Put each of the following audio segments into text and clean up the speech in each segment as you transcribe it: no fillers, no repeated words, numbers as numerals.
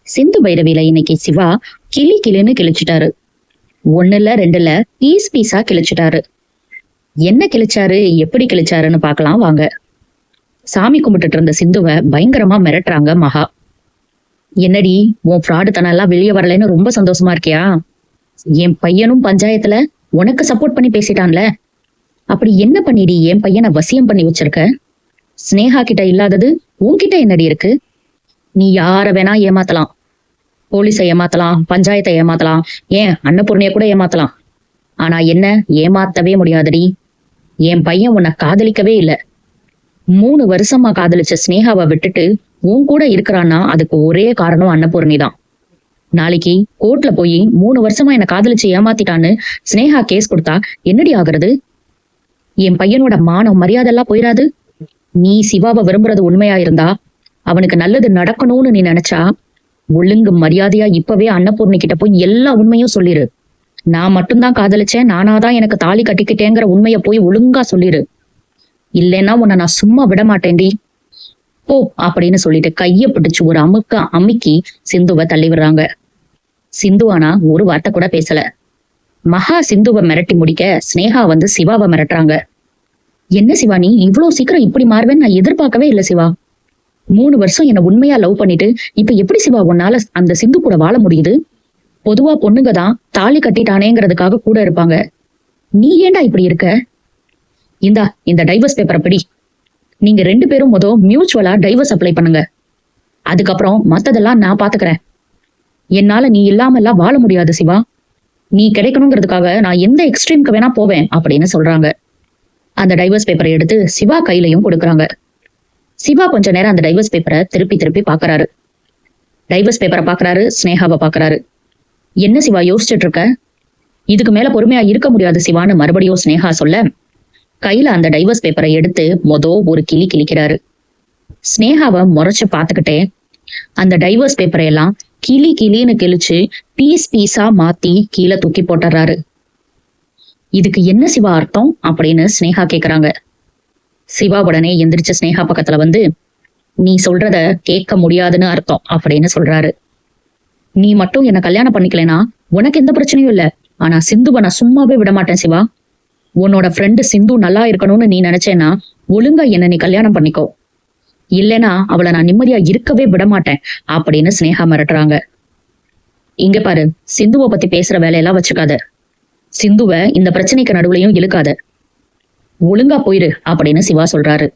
சிந்து பைரவியில இன்னைக்கு சிவா கிளி கிளின்னு கிழிச்சிட்டாரு. ஒண்ணுல ரெண்டுல பீஸ் பீஸா கிழிச்சிட்டாரு. என்ன கிழிச்சாரு, எப்படி கிழிச்சாருன்னு பாக்கலாம் வாங்க. சாமி கும்பிட்டுட்டு இருந்த சிந்துவை பயங்கரமா மிரட்டுறாங்க மகா. என்னடி உன் ஃப்ராடு எல்லாம் வெளியே வரலன்னு ரொம்ப சந்தோஷமா இருக்கியா? என் பையனும் பஞ்சாயத்துல உனக்கு சப்போர்ட் பண்ணி பேசிட்டான்ல, அப்படி என்ன பண்ணிடி என் பையனை வசியம் பண்ணி வச்சிருக்க? ஸ்னேகா கிட்ட இல்லாதது உன்கிட்ட என்னடி இருக்கு? நீ யார வேணா ஏமாத்தலாம், போலீஸை ஏமாத்தலாம், பஞ்சாயத்தை ஏமாத்தலாம், ஏன் அன்னபூர்ணிய கூட ஏமாத்தலாம். ஆனா என்ன ஏமாத்தவே முடியாதடி. என் பையன் உன்னை காதலிக்கவே இல்லை. 3 வருஷமா காதலிச்ச ஸ்னேகாவை விட்டுட்டு உன் கூட இருக்கிறான்னா அதுக்கு ஒரே காரணம் அன்னபூர்ணி தான். நாளைக்கு கோர்ட்ல போய் 3 வருஷமா என்னை காதலிச்சு ஏமாத்திட்டான்னு ஸ்னேகா கேஸ் கொடுத்தா என்னடி ஆகுறது? என் பையனோட மானம் மரியாதை எல்லாம் போயிடாது. நீ சிவாவை விரும்புறது உண்மையா இருந்தா, அவனுக்கு நல்லது நடக்கணும்னு நீ நினைச்சா, ஒழுங்கு மரியாதையா இப்பவே அன்னபூர்ணி கிட்ட போய் எல்லா உண்மையும் சொல்லிரு. நான் மட்டும்தான் காதலிச்சேன், நானாதான் எனக்கு தாலி கட்டிக்கிட்டேங்கிற உண்மைய போய் ஒழுங்கா சொல்லிரு. இல்லைன்னா உன்னை நான் சும்மா விட மாட்டேன்டி, போ அப்படின்னு சொல்லிட்டு கைய பிடிச்சு ஒரு அமுக்கி சிந்துவை தள்ளி விடுறாங்க. சிந்து ஆனா ஒரு வார்த்தை கூட பேசல. மகா சிந்துவை மிரட்டி முடிக்க ஸ்னேகா வந்து சிவாவை மிரட்டுறாங்க. என்ன சிவா, நீ இவ்வளவு சீக்கிரம் இப்படி மாறுவேன்னு நான் எதிர்பார்க்கவே இல்லை சிவா. 3 வருஷம் என்ன உண்மையா லவ் பண்ணிட்டு இப்ப எப்படி சிவா உன்னால அந்த சிந்து கூட வாழ முடியுது? பொதுவா பொண்ணுங்க தான் தாலி கட்டிட்டானேங்கிறதுக்காக கூட இருப்பாங்க. நீ ஏண்டா இப்படி இருக்க? இந்தா இந்த டைவர்ஸ் பேப்பரை பிடி. நீங்க 2 பேரும் மியூச்சுவலா டைவர்ஸ் அப்ளை பண்ணுங்க. அதுக்கப்புறம் மத்ததெல்லாம் நான் பாத்துக்கிறேன். என்னால நீ இல்லாம எல்லாம் வாழ முடியாது சிவா. நீ கிடைக்கணுங்கிறதுக்காக நான் எந்த எக்ஸ்ட்ரீம்க்கு வேணா போவேன் அப்படின்னு சொல்றாங்க. அந்த டைவர்ஸ் பேப்பரை எடுத்து சிவா கையிலையும் கொடுக்குறாங்க. சிவா கொஞ்ச நேரம் அந்த டைவர்ஸ் பேப்பரை திருப்பி திருப்பி பாக்குறாரு. டைவர்ஸ் பேப்பரை பாக்குறாரு, ஸ்னேகாவை பாக்குறாரு. என்ன சிவா யோசிச்சுட்டு இருக்க? இதுக்கு மேல பொறுமையா இருக்க முடியாது சிவான்னு மறுபடியும் ஸ்னேகா சொல்ல, கையில அந்த டைவர்ஸ் பேப்பரை எடுத்து ஒரு கிளி கிழிக்கிறாரு. ஸ்னேகாவை முறைச்சு பாத்துக்கிட்டே அந்த டைவர்ஸ் பேப்பரை எல்லாம் கிளி கிளின்னு கிழிச்சு பீஸ் பீஸா மாத்தி கீழே தூக்கி போட்டுறாரு. இதுக்கு என்ன சிவா அர்த்தம் அப்படின்னு ஸ்னேகா கேக்குறாங்க. சிவா உடனே எந்திரிச்ச ஸ்னேகா பக்கத்துல வந்து, நீ சொல்றத கேட்க முடியாதுன்னு அர்த்தம் அப்படின்னு சொல்றாரு. நீ மட்டும் என்ன கல்யாணம் பண்ணிக்கலனா உனக்கு எந்த பிரச்சனையும் இல்ல, ஆனா சிந்துவை நான் சும்மாவே விட மாட்டேன் சிவா. உன்னோட ஃப்ரெண்டு சிந்து நல்லா இருக்கணும்னு நீ நினைச்சேன்னா ஒழுங்கா என்ன நீ கல்யாணம் பண்ணிக்கோ, இல்லைன்னா அவளை நான் நிம்மதியா இருக்கவே விட மாட்டேன் அப்படின்னு ஸ்னேகா மிரட்டுறாங்க. இங்க பாரு, சிந்துவை பத்தி பேசுற வேலையெல்லாம் வச்சுக்காத. சிந்துவை இந்த பிரச்சனைக்கு நடுவுலையும் இழுக்காத. ஒழுங்கா போயிரு அப்படின்னு சிவா சொல்றாரு.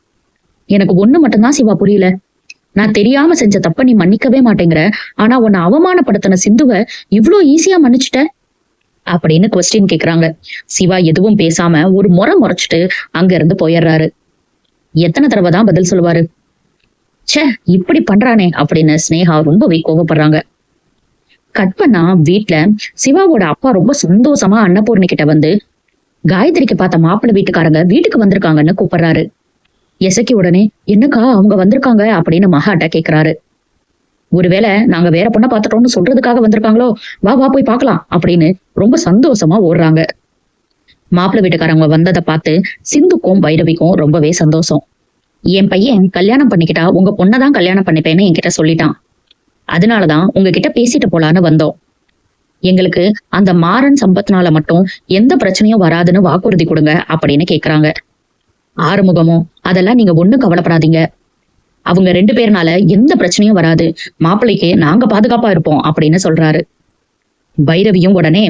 எனக்கு ஒண்ணு மட்டும்தான் சிவா புரியல. நான் தெரியாம செஞ்ச தப்ப நீ மன்னிக்கவே மாட்டேங்கிற, ஆனா உன்னை அவமானப்படுத்தின சிந்துவை இவ்வளோ ஈஸியா மன்னிச்சுட்ட அப்படின்னு கொஸ்டின் கேக்குறாங்க. சிவா எதுவும் பேசாம ஒரு முறைச்சிட்டு அங்க இருந்து போயிடுறாரு. எத்தனை தடவை தான் பதில் சொல்லுவாரு? ச்சே, இப்படி பண்றானே அப்படின்னு ஸ்னேகா ரொம்பவே கோவப்படுறாங்க. கட் பண்ணா வீட்டுல சிவாவோட அப்பா ரொம்ப சந்தோஷமா அன்னபூர்ணி கிட்ட வந்து, காயத்ரிக்கு பார்த்த மாப்பிள்ளை வீட்டுக்காரங்க வீட்டுக்கு வந்திருக்காங்கன்னு கூப்பிடுறாரு. எசக்கி உடனே என்னக்கா அவங்க வந்திருக்காங்க அப்படின்னு மகாட்ட கேக்குறாரு. ஒருவேளை நாங்க வேற பொண்ணை பார்த்துட்டோம்னு சொல்றதுக்காக வந்திருக்காங்களோ, வா வா போய் பார்க்கலாம் அப்படின்னு ரொம்ப சந்தோஷமா ஓடுறாங்க. மாப்பிள்ளை வீட்டுக்காரங்க வந்ததை பார்த்து சிந்துக்கும் பைரவிக்கும் ரொம்பவே சந்தோஷம். என் பையன் கல்யாணம் பண்ணிக்கிட்டா உங்க பொண்ணதான் கல்யாணம் பண்ணிப்பேன்னு என்கிட்ட சொல்லிட்டான். அதனாலதான் உங்ககிட்ட பேசிட்டு போலான்னு வந்தோம். எங்களுக்கு அந்த மாறன் சம்பத்னால மட்டும் எந்த பிரச்சனையும் வராதுன்னு வாக்குறுதி கொடுங்க அப்படின்னு கேக்குறாங்க. ஆறுமுகமும், அதெல்லாம் நீங்க ஒண்ணும் கவலைப்படாதீங்க, அவங்க 2 பேர்னால எந்த பிரச்சனையும் வராது, மாப்பிள்ளைக்கு நாங்க பாதுகாப்பா இருப்போம் அப்படின்னு சொல்றாரு. பைரவியும் உடனே,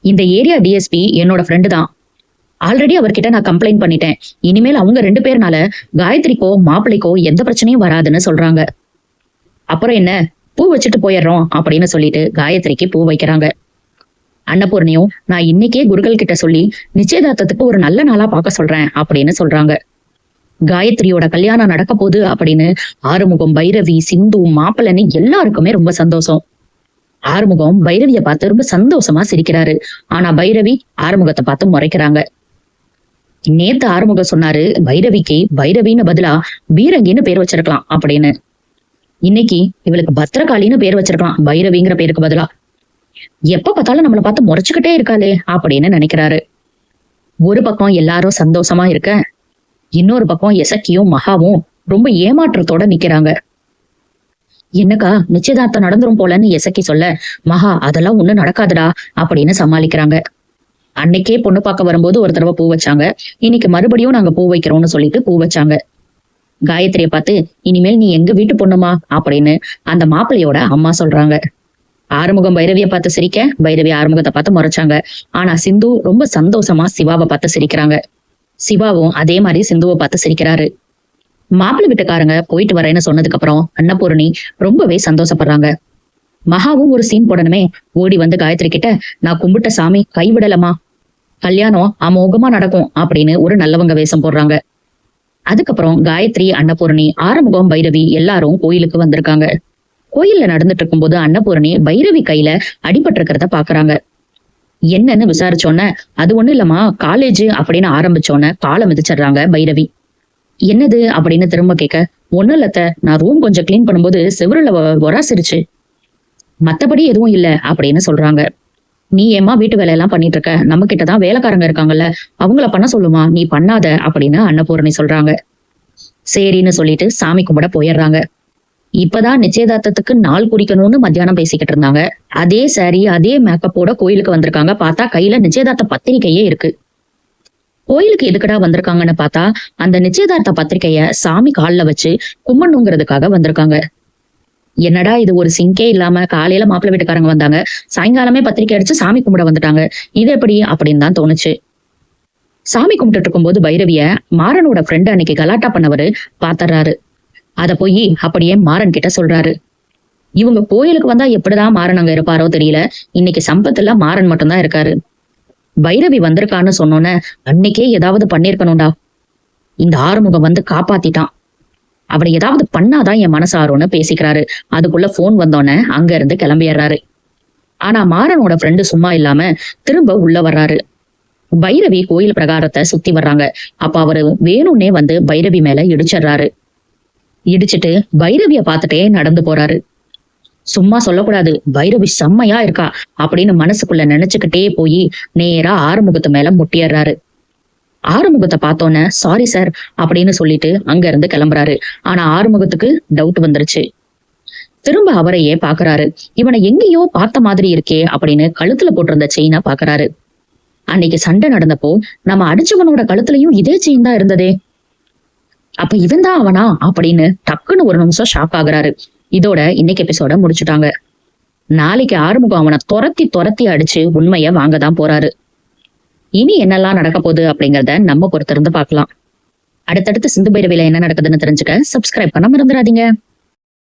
இந்த ஏரியா டிஎஸ்பி என்னோட ஃப்ரெண்டு தான், ஆல்ரெடி அவர்கிட்ட நான் கம்ப்ளைண்ட் பண்ணிட்டேன், இனிமேல் அவங்க 2 பேர்னால காயத்ரிக்கோ மாப்பிள்ளைக்கோ எந்த பிரச்சனையும் வராதுன்னு சொல்றாங்க. அப்புறம் என்ன, பூ வச்சுட்டு போயிடுறோம் அப்படின்னு சொல்லிட்டு காயத்ரிக்கு பூ வைக்கிறாங்க. அன்னபூர்ணியும், நான் இன்னைக்கே குருக்கள் கிட்ட சொல்லி நிச்சயதார்த்தத்துக்கு ஒரு நல்ல நாளா பார்க்க சொல்றேன் அப்படின்னு சொல்றாங்க. காயத்ரியோட கல்யாணம் நடக்க போகுது அப்படின்னு ஆறுமுகம், பைரவி, சிந்து, மாப்பிள்ளைன்னு எல்லாருக்குமே ரொம்ப சந்தோஷம். ஆறுமுகம் பைரவிய பார்த்து ரொம்ப சந்தோஷமா சிரிக்கிறாரு. ஆனா பைரவி ஆறுமுகத்தை பார்த்து முறைக்கிறாங்க. நேத்து ஆறுமுகம் சொன்னாரு பைரவிக்கு பைரவின்னு பதிலா பீரங்கின்னு பேர் வச்சிருக்கலாம் அப்படின்னு. இன்னைக்கு இவளுக்கு பத்திரகாளின்னு பேர் வச்சிருக்கலாம் பைரவிங்கிற பேருக்கு பதிலா. எப்ப பார்த்தாலும் நம்மளை பார்த்து முறைச்சுக்கிட்டே இருக்காளே அப்படின்னு நினைக்கிறாரு. ஒரு பக்கம் எல்லாரும் சந்தோஷமா இருக்க, இன்னொரு பக்கம் எசக்கியும் மகாவும் ரொம்ப ஏமாற்றத்தோட நிக்கிறாங்க. என்னக்கா நிச்சயதார்த்தம் நடந்துரும் போலன்னு இசக்கி சொல்ல, மகா அதெல்லாம் ஒண்ணும் நடக்காதுடா அப்படின்னு சமாளிக்கிறாங்க. அன்னைக்கே பொண்ணு பார்க்க வரும்போது ஒரு தடவை பூ வச்சாங்க, இன்னைக்கு மறுபடியும் நாங்க பூ வைக்கிறோம்னு சொல்லிட்டு பூ வச்சாங்க. காயத்ரியை பார்த்து, இனிமேல் நீ எங்க வீட்டு பொண்ணுமா அப்படின்னு அந்த மாப்பிள்ளையோட அம்மா சொல்றாங்க. ஆறுமுகம் பைரவியை பார்த்து சிரிக்க, பைரவி ஆறுமுகத்தை பார்த்து முறைச்சாங்க. ஆனா சிந்து ரொம்ப சந்தோஷமா சிவாவை பார்த்து சிரிக்கிறாங்க. சிவாவும் அதே மாதிரி சிந்துவை பார்த்து சிரிக்கிறாரு. மாப்பிள்ளை வீட்டுக்காரங்க போயிட்டு வரேன்னு சொன்னதுக்கு அப்புறம் அன்னபூரணி ரொம்பவே சந்தோஷப்படுறாங்க. மகாவும் ஒரு சீன் போடணுமே, ஓடி வந்து காயத்ரி கிட்ட, நான் கும்பிட்ட சாமி கைவிடலமா, கல்யாணம் அமோகமா நடக்கும் அப்படின்னு ஒரு நல்லவங்க வேஷம் போடுறாங்க. அதுக்கப்புறம் காயத்ரி, அன்னபூரணி, ஆறுமுகம், பைரவி எல்லாரும் கோயிலுக்கு வந்திருக்காங்க. கோயில்ல நடந்துட்டு இருக்கும்போது அன்னபூரணி பைரவி கையில அடிபட்டு இருக்கிறத பாக்குறாங்க. என்னன்னு விசாரிச்சோன்ன, அது ஒண்ணு இல்லம்மா, காலேஜ் அப்படின்னு ஆரம்பிச்சோன்ன காலை மிதிச்சிடுறாங்க பைரவி. என்னது அப்படின்னு திரும்ப கேட்க, ஒண்ணும் இல்லத்த, நான் ரூம் கொஞ்சம் கிளீன் பண்ணும்போது செவுருல ஒராசிருச்சு, மத்தபடி எதுவும் இல்ல அப்படின்னு சொல்றாங்க. நீ ஏமா வீட்டு வேலையெல்லாம் பண்ணிட்டு இருக்க, நம்ம கிட்டதான் வேலைக்காரங்க இருக்காங்கல்ல, அவங்கள பண்ண சொல்லுமா, நீ பண்ணாத அப்படின்னு அன்னபூரணி சொல்றாங்க. சரின்னு சொல்லிட்டு சாமி கும்பிட போயிடுறாங்க. இப்பதான் நிச்சயதார்த்தத்துக்கு நாள் குறிக்கணும்னு மத்தியானம் பேசிக்கிட்டு இருந்தாங்க. அதே சாரி அதே மேக்கப்போட கோயிலுக்கு வந்திருக்காங்க. பார்த்தா கையில நிச்சயதார்த்த பத்திரிக்கையே இருக்கு. கோயிலுக்கு எதுக்கடா வந்திருக்காங்கன்னு பார்த்தா அந்த நிச்சயதார்த்த பத்திரிக்கைய சாமி கால்ல வச்சு கும்பிடணுங்கிறதுக்காக வந்திருக்காங்க. என்னடா இது, ஒரு சிங்கே இல்லாம காலையில மாப்பிள்ளை வீட்டுக்காரங்க வந்தாங்க, சாயங்காலமே பத்திரிக்கை அடிச்சு சாமி கும்பிட வந்துட்டாங்க, இது எப்படி அப்படின்னு தான் தோணுச்சு. சாமி கும்பிட்டு இருக்கும்போது பைரவிய மாறனோட ஃப்ரெண்டு அன்னைக்கு கலாட்டா பண்ணவரு பாத்துறாரு. அத போய் அப்படியே மாறன் கிட்ட சொல்றாரு. இவங்க கோயிலுக்கு வந்தா எப்படிதான் மாறன் அங்க இருப்பாரோ தெரியல, இன்னைக்கு சம்பத்துல மாறன் மட்டும்தான் இருக்காரு. பைரவி வந்திருக்கான்னு சொன்னோன்னே, அன்னைக்கே ஏதாவது பண்ணிருக்கணும்டா, இந்த ஆறுமுகம் வந்து காப்பாத்திட்டான், அவனை ஏதாவது பண்ணாதான் என் மனசாரும்னு பேசிக்கிறாரு. அதுக்குள்ள போன் வந்தோன்னே அங்க இருந்து கிளம்பிடுறாரு. ஆனா மாறனோட ஃப்ரெண்டு சும்மா இல்லாம திரும்ப உள்ள வர்றாரு. பைரவி கோயில் பிரகாரத்தை சுத்தி வர்றாங்க. அப்ப அவரு வேணும்னே வந்து பைரவி மேல இடிச்சிடுறாரு. இடிச்சிட்டு பைரவிய பார்த்துட்டே நடந்து போறாரு. சும்மா சொல்லக்கூடாது, பைரவி செம்மையா இருக்கா அப்படின்னு மனசுக்குள்ள நினைச்சுக்கிட்டே போய் நேரா ஆறுமுகத்து மேல முட்டிடுறாரு. ஆறுமுகத்தை பார்த்தோன்னே சாரி சார் அப்படின்னு சொல்லிட்டு அங்க இருந்து கிளம்புறாரு. ஆனா ஆறுமுகத்துக்கு டவுட் வந்துருச்சு. திரும்ப அவரையே பாக்குறாரு. இவனை எங்கேயோ பார்த்த மாதிரி இருக்கே அப்படின்னு கழுத்துல போட்டிருந்த செயினை பாக்குறாரு. அன்னைக்கு சண்டை நடந்தப்போ நம்ம அடிச்சவனோட கழுத்துலயும் இதே செயின் தான் இருந்ததே, அப்ப இவன் தான் அவனா அப்படின்னு டக்குன்னு ஒரு நிமிஷம் ஷாக் ஆகுறாரு. இதோட இன்னைக்கு எபிசோட முடிச்சுட்டாங்க. நாளைக்கு ஆறுமுகம் அவனை துரத்தி அடிச்சு உண்மைய வாங்கதான் போறாரு. இனி என்னெல்லாம் நடக்க போகுது அப்படிங்கறத நம்ம பொறுத்திருந்து பார்க்கலாம். அடுத்தடுத்து சிந்து பைரவியில என்ன நடக்குதுன்னு தெரிஞ்சுக்க சப்ஸ்கிரைப் பண்ண மறந்துடாதீங்க.